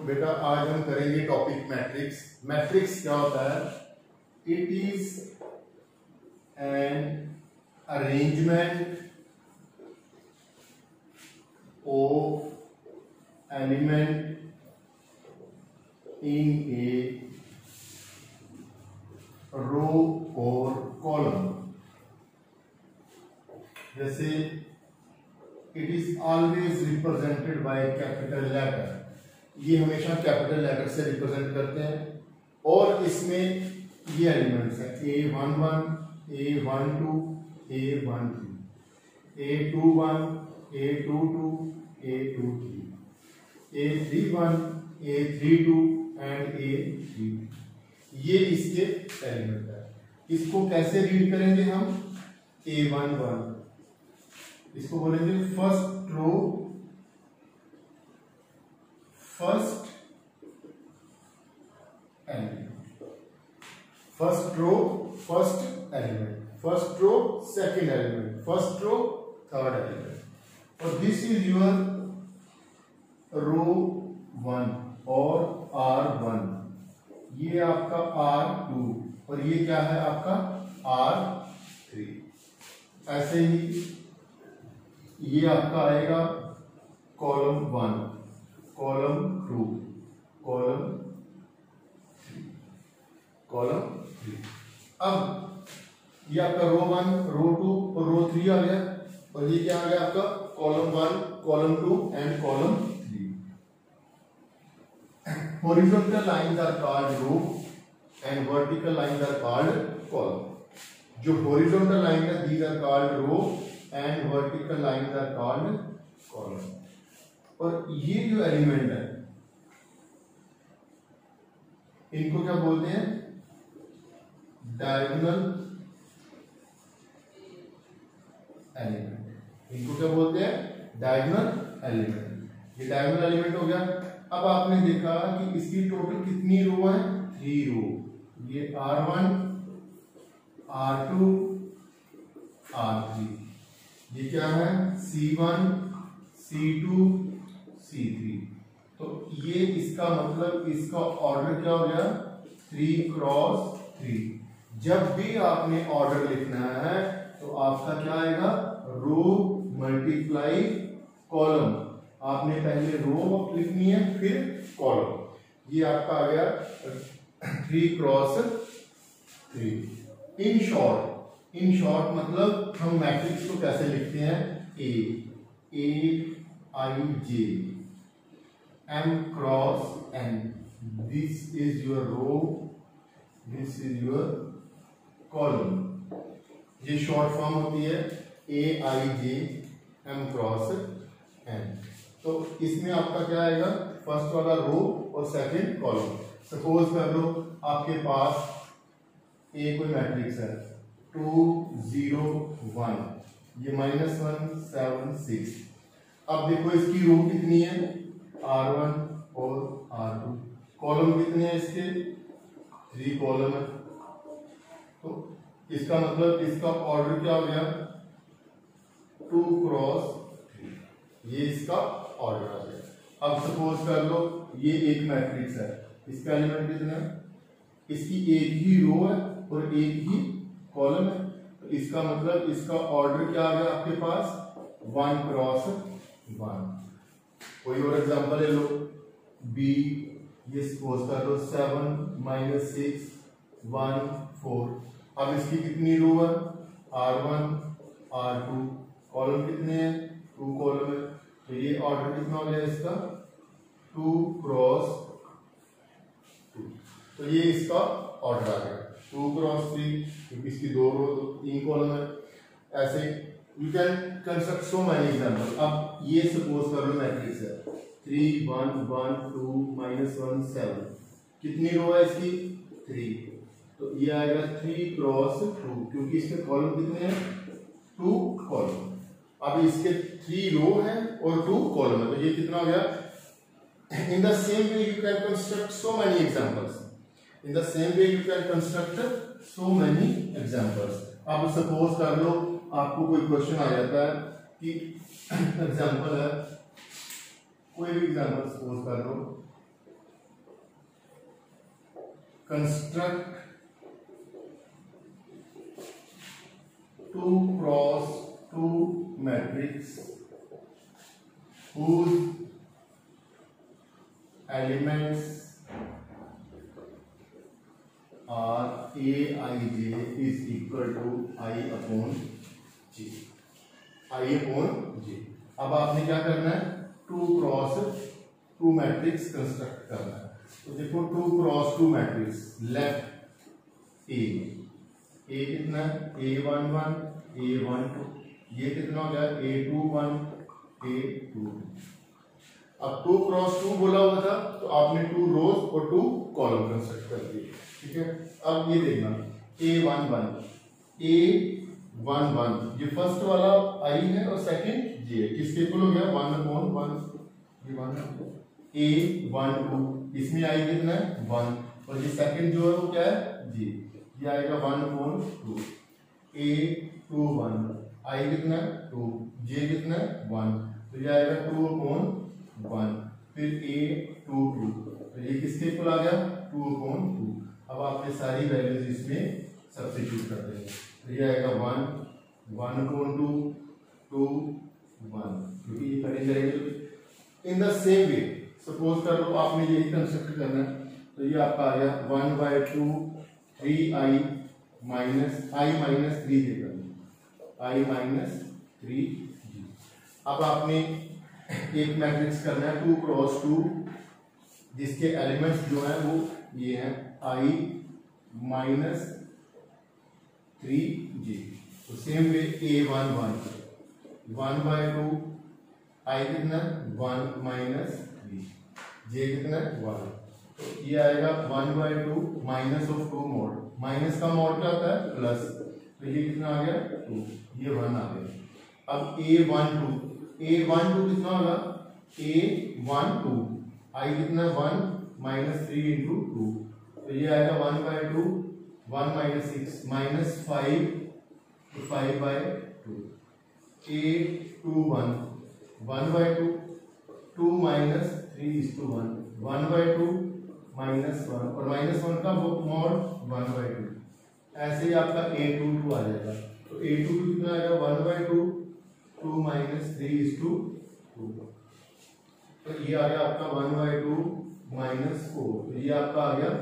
बेटा आज हम करेंगे टॉपिक मैट्रिक्स। मैट्रिक्स क्या होता है? It is an arrangement of element in a row और कॉलम। जैसे it is always represented by capital letter, ये हमेशा कैपिटल लेटर से रिप्रेजेंट करते हैं। और इसमें ये एलिमेंट्स हैं A11, A12, A13, A21, A22, A23, A31, A32 and A32। ये इसके एलिमेंट है। इसको कैसे रीड करेंगे हम? A11 इसको बोलेंगे first row first element, first row first element, first row second element, first row third element. और दिस इज योर रो 1 और R1, ये आपका R2 और ये क्या है आपका R3। ऐसे ही ये आपका आएगा कॉलम 1, कॉलम 2, कॉलम 3, कॉलम 3। अब ये आपका रो 1, रो 2 और रो 3 आ गया। और ये क्या आ गया आपका column 1, column 2 and column 3। Horizontal lines are called row and vertical lines are called column. जो horizontal line है these are called row and vertical lines are called column. और ये जो एलिमेंट है इनको क्या बोलते हैं? Diagonal element. इनको क्या बोलते हैं? Diagonal element. ये डायगोनल एलिमेंट हो गया। अब आपने देखा कि इसकी टोटल कितनी रो है? 3 रो। ये R1, R2, R3। ये क्या है? C1, C2, C3। तो ये इसका मतलब इसका ऑर्डर क्या हो गया? 3 क्रॉस 3। जब भी आपने ऑर्डर लिखना है तो आपका क्या आएगा? Row multiply column. आपने पहले रो लिखनी है फिर कॉलम। ये आपका आ गया 3 क्रॉस 3। इन शॉर्ट मतलब हम मैट्रिक्स को कैसे लिखते हैं? A I J M cross N। This is your row, this is your column. ये शॉर्ट फॉर्म होती है AIJ M क्रॉस N। तो इसमें आपका क्या आएगा? फर्स्ट वाला रो और सेकंड कॉलम। सपोज कर लो आपके पास कोई मैट्रिक्स है 2 0 1, ये -1 7 6। अब देखो इसकी रो कितनी है? R1 और R2। कॉलम कितने हैं इसके? 3 कॉलम है। तो इसका मतलब इसका ऑर्डर क्या हो गया? 2 क्रॉस 3। ये इसका ऑर्डर आ गया। अब सपोज कर लो ये एक मैट्रिक्स है, इसका एलिमेंट कितना है? इसकी एक ही रो है और एक ही कॉलम है। तो इसका मतलब इसका ऑर्डर क्या आ गया आपके पास? 1 क्रॉस 1। कोई और एग्जांपल ले लो। बी, ये सपोज कर लो 7 - 6 1 4। अब इसकी कितनी रो है? R1 R2। कॉलम कितने हैं? 2 कॉलम है। तो ये ऑर्डर कितना हो गया इसका? 2 क्रॉस 2। तो ये इसका ऑर्डर आ गया 2 क्रॉस 3, क्योंकि इसकी 2 रो 3 कॉलम है। ऐसे you can construct so many example. अब ये सपोज कर लो मैट्रिक्स है 3 1 1 2 -1 7। कितनी रो है इसकी? 3। तो ये आएगा 3 क्रॉस 2, क्योंकि इसके कॉलम कितने हैं? 2 कॉलम। अब इसके 3 रो है और 2 कॉलम है। तो ये कितना हो गया? In the same way you can construct so many examples. In the same way you can construct so many examples. अब सपोज कर लो आपको कोई क्वेश्चन आ जाता है कि एग्जांपल है, कोई भी एग्जांपल सपोज कर लो construct 2x2 matrix whose elements are aij is equal to I upon j। अब आपने क्या करना है, 2x2 मैट्रिक्स कंस्ट्रक्ट करना है। तो देखो 2x2 मैट्रिक्स, लेफ्ट ए कितना है, A11 A12, ये कितना हो गया A21 A22। अब 2x2 बोला हुआ था तो आपने 2 रोज और 2 कॉलम कंस्ट्रक्ट कर दिए, ठीक है। अब ये देखना A11 ये फर्स्ट वाला आई है और सेकंड जी है, किसके इक्वल हो गया 1/1, ये 1 A12, इसमें आई कितना है 1 और ये सेकंड जो है वो क्या है जी, ये आएगा 1/2। A21 आई कितना है 2, जे कितना है 1, तो ये आएगा 2/1। फिर A22 तो ये किसके इक्वल आ गया 2/2। अब आपने सारी वैल्यूज इसमें सब्स्टिट्यूट कर देंगे, तो ये आएगा 1/2 2 1, क्योंकि ये करेंगे। In the same way suppose कर लो आपने यही कंस्ट्रक्ट करना है, तो ये आपका आ गया 1/2 3i - 3 देगा I - 3g। अब आपने एक मैट्रिक्स करना है 2x2 जिसके एलिमेंट्स जो हैं वो ये हैं I - 3g। तो सेम वे A11 1/2 I कितना 1 - 3, j कितना 1, तो ये आएगा 1/2 माइनस ऑफ 2 मॉड, माइनस का मॉड क्या होता है प्लस, तो ये कितना आ गया 2, ये 1 आ गया। अब A12 कितना होगा A12 I कितना 1 - 3 × 2, तो ये आएगा 1/2 1 - 6 -5 तो 5/2। A21 1/2 2 - 3:1 1/2 -1 और -1 का मॉड 1/2। ऐसे ही आपका A22 आ जाएगा, तो A22 कितना आएगा 1/2 2 - 3:2, तो ये आ गया आपका 1/2 -4, तो ये आपका आ गया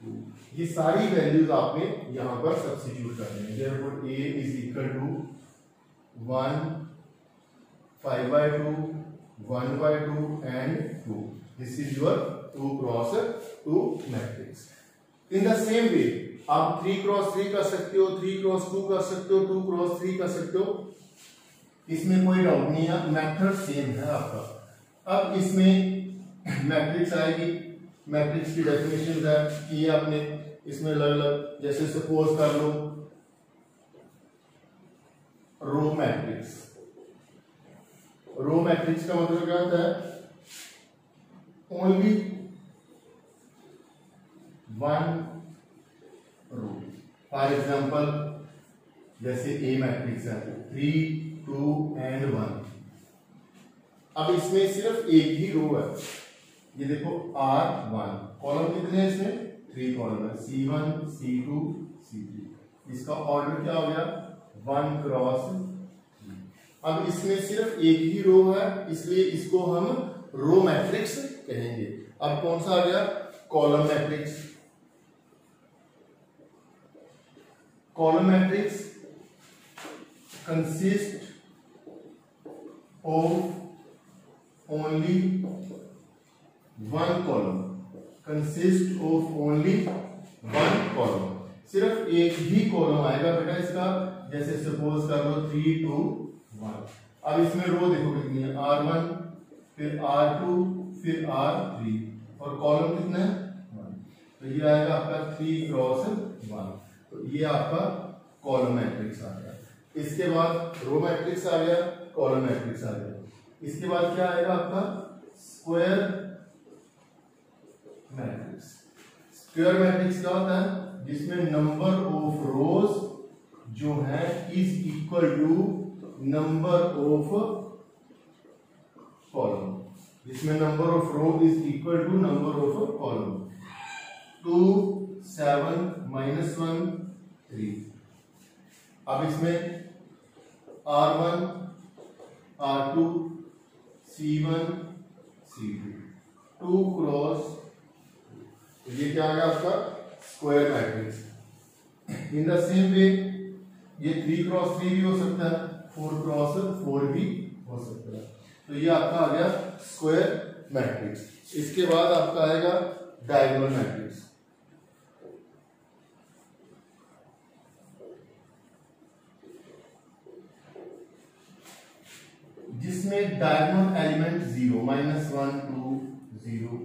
2। ये सारी वैल्यूज आपने यहां पर सब्स्टिट्यूट करनी है। Therefore A is equal to 1 5/2 1/2 and 2। This is your 2x2 matrix. In the same way आप 3x3 कर सकते हो, 3x2 कर सकते हो, 2x3 कर सकते हो, इसमें कोई डाउट नहीं है, मेथड सेम है आपका। अब इसमें मैट्रिक्स आएगी, मैट्रिक्स की डेफिनेशन है कि ये आपने इसमें अलग अलग, जैसे सपोज कर लो रो मैट्रिक्स। रो मैट्रिक्स का मतलब क्या होता है, ओनली 1 रो। फॉर एग्जांपल जैसे ए मैट्रिक्स है 3 2 and 1। अब इसमें सिर्फ एक ही रो है, ये देखो R1, कॉलम कितने हैं इसमें 3 कॉलम है, C1 C2 C3, इसका ऑर्डर क्या हो गया 1 × 3। अब इसमें सिर्फ एक ही रो है, इसलिए इसको हम रो मैट्रिक्स कहेंगे। अब कौन सा आ गया column matrix. Column matrix consist of only 1 column, consist of only 1 column, सिर्फ एक ही कॉलम आएगा बेटा इसका। जैसे सपोज कर लो 3 2 1। अब इसमें रो देखो कितनी है, R1 फिर R2 फिर R3 और कॉलम कितना है 1, तो ये आएगा आपका 3 × 1, तो ये आपका कॉलम मैट्रिक्स आ गया। इसके बाद रो मैट्रिक्स आ गया, कॉलम मैट्रिक्स आ गया। इसके बाद क्या आएगा आपका स्क्वायर मैट्रिक्स। स्क्वायर मैट्रिक्स क्या होता है, जिसमें नंबर ऑफ रोज जो है is equal to number of column, जिसमें number of row is equal to number of column. 2 7 -1 3। अब इसमें R1 R2 C1 C2 2 cross, ये क्या आ गया आपका square matrix. In the same way ये 3 क्रॉस 3 भी हो सकता है, 4 क्रॉस 4 भी हो सकता है। तो ये आपका आ गया स्क्वायर मैट्रिक्स। इसके बाद आपका आएगा डायगोनल मैट्रिक्स। जिसमें डायगोनल एलिमेंट 0 -1 2 0,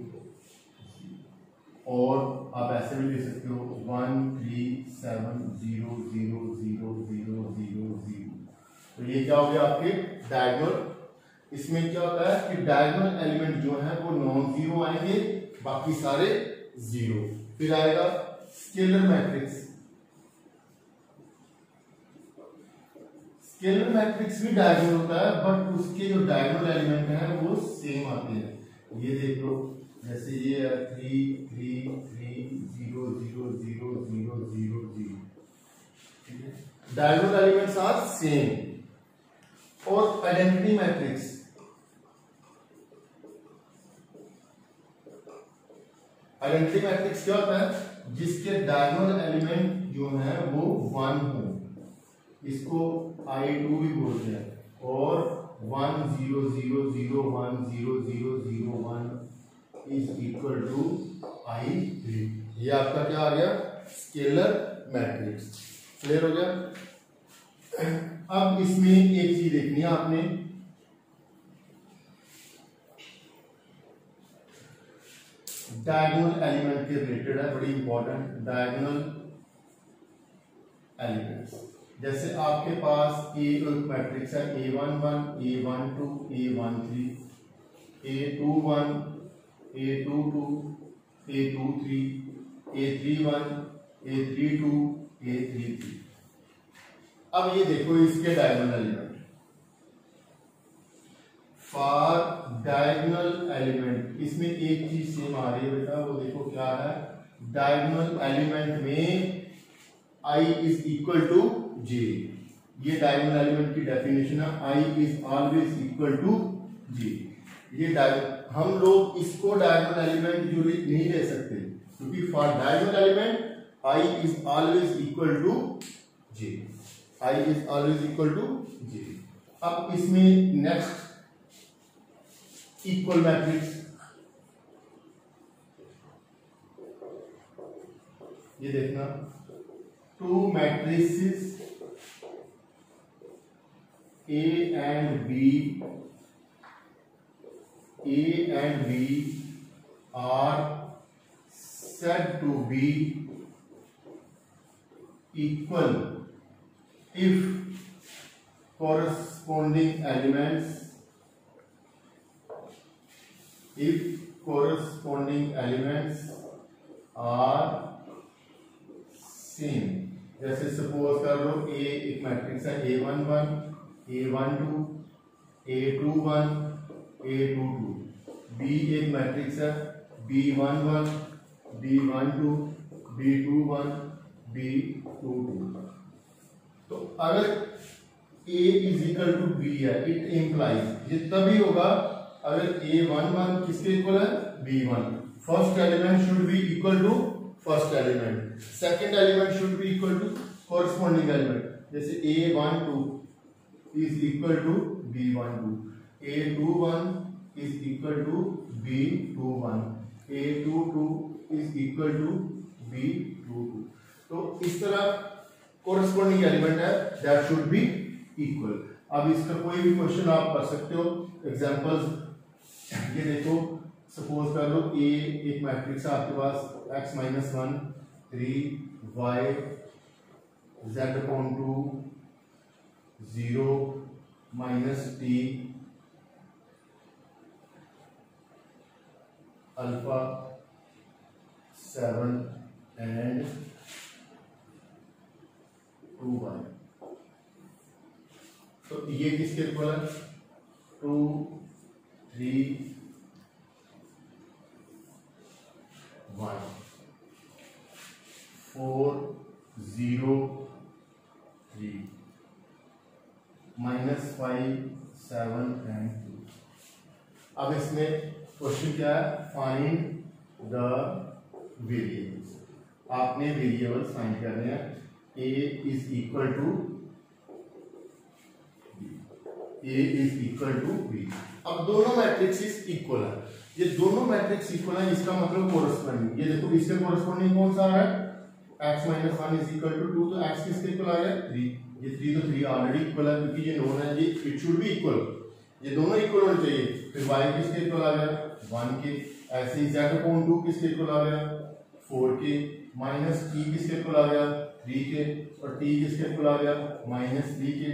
और आप ऐसे भी ले सकते हो 1 3 7 0 0 0 0 0 0। तो ये क्या हो गया आपके डायगोनल। इसमें क्या होता है कि डायगोनल एलिमेंट जो है वो नॉन जीरो आएंगे, बाकी सारे जीरो। फिर आएगा स्केलर मैट्रिक्स। स्केलर मैट्रिक्स भी डायगोनल होता है, बट उसके जो डायगोनल एलिमेंट हैं वो सेम आते हैं। ये देख लो, जैसे ये 3 3 3 0 0 0 0 0 0, ठीक है। Diagonal elements are same. और आइडेंटिटी मैट्रिक्स, आइडेंटिटी मैट्रिक्स क्या होता है, जिसके डायगोनल एलिमेंट जो है वो 1 हो, इसको I2 भी बोलते हैं, और 1 0 0 0 1 0 0 0 1 इज इक्वल टू I3। ये आपका क्या आ गया स्केलर मैट्रिक्स। क्लियर हो गया। अब इसमें एक चीज देखनी है आपने, डायगोनल एलिमेंट के रिलेटेड है, बड़ी इंपॉर्टेंट। डायगोनल एलिमेंट्स, जैसे आपके पास एक मैट्रिक्स है A11 A12 A13 A21 A22 A23 A31 A32 A33। अब ये देखो इसके diagonal element. For diagonal element इसमें एक चीज सेम आ रही है बेटा, वो देखो क्या है। डायगोनल एलिमेंट में I is equal to J। ये डायगोनल एलिमेंट की डेफिनेशन है, I is always equal to J। ये हम लोग इसको डायगोनल एलिमेंट जो नहीं ले सकते, क्योंकि for diagonal element I is always equal to J। I is always equal to J। अब इसमें नेक्स्ट इक्वल मैट्रिक्स, ये देखना, 2 matrices A and B are said to be equal if corresponding elements are same। जैसे suppose कर लो A एक matrix है A11 A12 A21 A22, B एक matrix है B11 B12 B21 B22। तो अगर A is equal to B है, it implies, ये तभी होगा अगर A11 किसके इक्वल है B1। First element should be equal to first element, second element should be equal to corresponding element. जैसे A12 is equal to B12, A21 is equal to B21, A22 is equal to B22। तो इस तरह corresponding element है that should be equal. अब इसका कोई भी question आप कर सकते हो। एग्जांपल्स ये देखो, सपोज कर लो A एक मैट्रिक्स है आपके पास x-1 3 y z/2 0 -t alpha 7 and 2y। तो ये किसके इक्वल है 2 3 1। 4 0 3 -5 7 and 2। अब इसमें क्वेश्चन क्या है, फाइंड द वेरिएबल्स। आपने वेरिएबल्स फाइंड करने हैं। a is equal to b। अब दोनों मैट्रिक्स इक्वल है, ये दोनों मैट्रिक्स इक्वल है, इसका मतलब कोरस्पोंडिंग, ये देखो इसका कोरस्पोंडिंग कौन सा आ रहा है, x - 1 इज इक्वल टू 2, तो x किसके इक्वल आ गया 3। ये 3 तो 3 ऑलरेडी इक्वल है क्योंकि ये नोन है, ये इट शुड बी इक्वल, ये दोनों इक्वल होने चाहिए। फिर y किसके इक्वल आ गया 1 के, ऐसे ही z/2 किसके इक्वल आ गया 4 के, माइनस t किसके इक्वल आ गया 3 के, और t किसके इक्वल आ गया -3 के,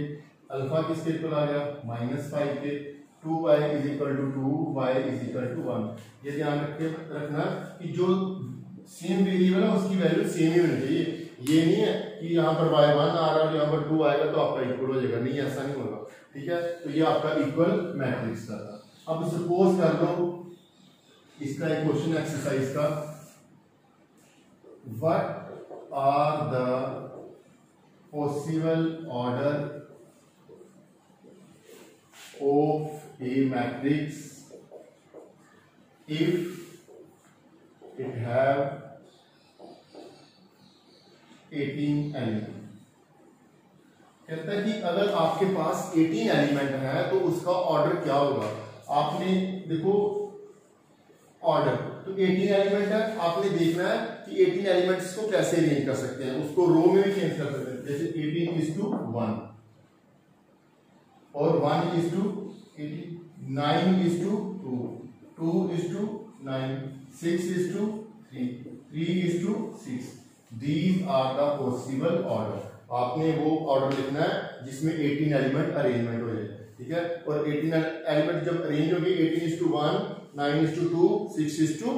अल्फा किसके इक्वल आ गया -5 के, 2y is equal to 2, y is equal to 1। ये ध्यान रखना कि जो सेम वेरिएबल है उसकी वैल्यू सेम ही होनी चाहिए। ये नहीं है कि यहाँ पर y1 आ रहा है यहाँ पर 2 आएगा तो आपका इक्वल हो जाएगा, नहीं ऐसा नहीं होगा, ठीक है। तो ये आपका इक्वल मैट्रिक्स का था। अब सपोज कर लो इसका एक क्वेश्चन एक्सरसाइज का, what are the possible order of a matrix if it have 18 element. कहता है कि अगर आपके पास 18 एलिमेंट है तो उसका ऑर्डर क्या होगा। आपने देखो ऑर्डर तो 18 एलिमेंट है, आपने देखना है कि 18 एलिमेंट्स को कैसे अरेंज कर सकते हैं, उसको रो में भी चेंज कर सकते हैं, जैसे 18:1 और 1:18, 9:2, 2:9, 6:3, 3:6। These are the possible order। आपने वो ऑर्डर लिखना है जिसमें 18 एलिमेंट अरेंजमेंट हो जाए, ठीक है। और 18 एलिमेंट जब अरेंज होगी 18:1, 9:2, 6:3।